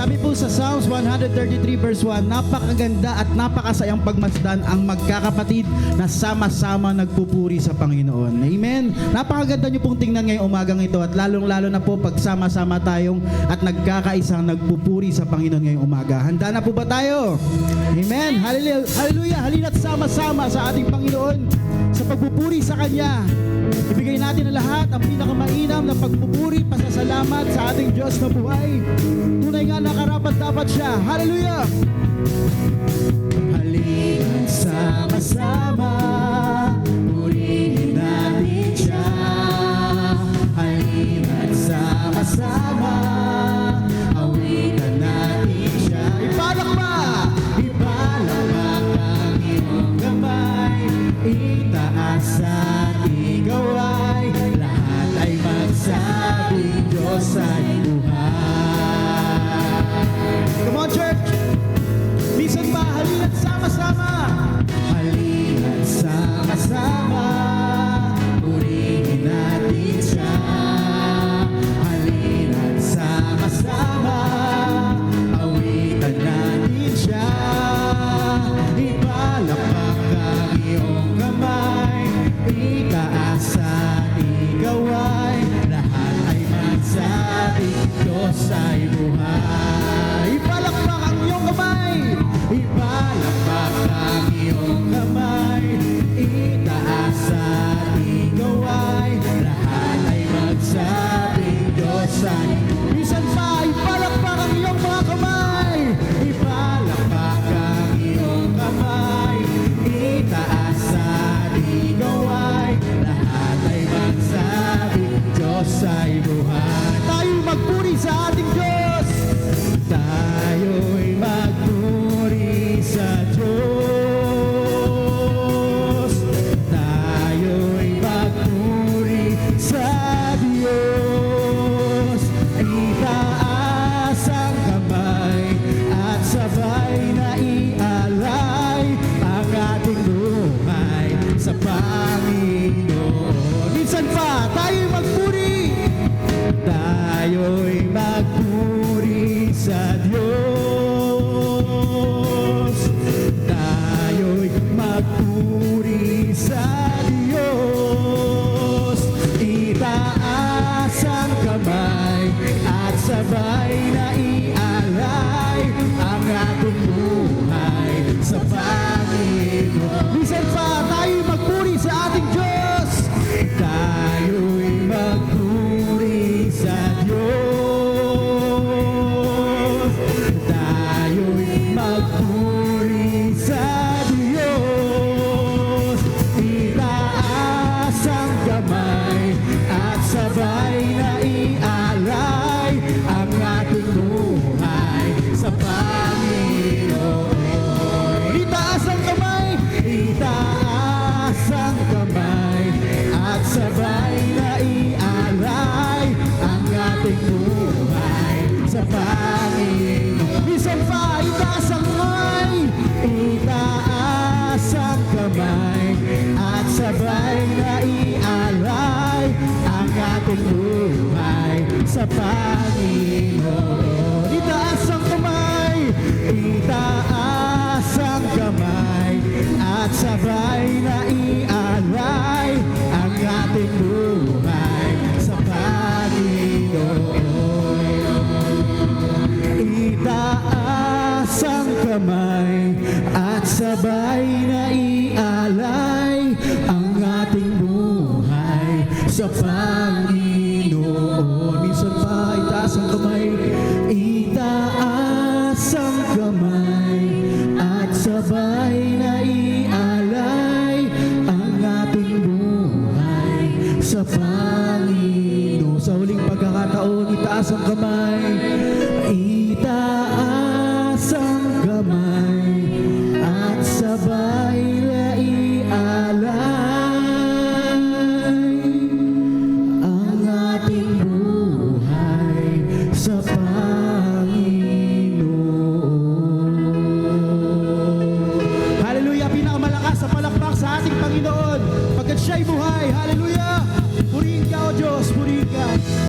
Sabi po sa Psalms 133 verse 1, napakaganda at napakasayang pagmasdan ang magkakapatid na sama-sama nagpupuri sa Panginoon. Amen. Napakaganda nyo pong tingnan ngayong umagang ito at lalong-lalo na po pag sama-sama tayong at nagkakaisang nagpupuri sa Panginoon ngayong umaga. Handa na po ba tayo? Amen. Hallelujah. Hallelujah. Halina't sama-sama sa ating Panginoon sa pagpupuri sa Kanya. Ibigay natin ang lahat ang pinakamainam na pagpupuri, pasasalamat sa ating Diyos na buhay. Tunay nga na karapat-dapat siya. Hallelujah! Halina't sama-sama, purihin natin siya. Halina't sama-sama, awitan natin siya. Ipalak pa! Ipalak pa ang iyong kamay, itaas at ikaw ay lahat ay magsabing Diyos ay buhay. Come on, church! Minsan pa, halina't sama-sama. Halina't sama-sama, purihin natin siya. Halina't sama-sama, awitan natin siya. Ipalakpak ang iyong kamay, itaas at ikaw ay lahat ay magsabing Diyos ay buhay. Ipalakpak ang iyong kamay, ipalakpak ang iyong kamay, itaas at ikaw ay lahat ay magsabing Diyos ay. Minsan pa, ipalakpak ang iyong mga kamay, ipalakpak ang iyong kamay, itaas at ikaw ay lahat ay magsabing Diyos ay buhay. Tayo'y magpuri sa ating Diyos. Tayo'y magpuri sa Diyos. Tayo'y magpuri sa Diyos. Itaas ang kamay at sabay na ialay ang ating buhay sa Panginoon. Minsan pa, tayo'y magpuri. Tayo'y magpuri sa Diyos. Tayo'y magpuri sa Diyos. Itaas ang kamay at sabay na ialay ang ating buhay sa Panginoon. Minsan pa, tayo'y magpuri sa ating Diyos. Tayo'y magpuri sa Diyos. Tayo'y magpuri sa Diyos. Itaas ang kamay at sabay na ialay ang ating buhay sa Panginoon. Itaas ang kamay, itaas ang kamay at sabay na ialay ang ating buhay sa Panginoon. Minsan pa, itaas ang kamay, itaas ang kamay at sabay na ialay ang ating buhay sa Panginoon. Itaas ang kamay, itaas ang kamay at sabay na ialay ang ating buhay sa Panginoon. Itaas ang kamay at sabay na ialay ang ating buhay sa Panginoon. Minsan pa, itaas ang kamay, itaas ang kamay at sabay na ialay ang ating buhay sa Panginoon. Sa huling pagkakataon, itaas ang kamay,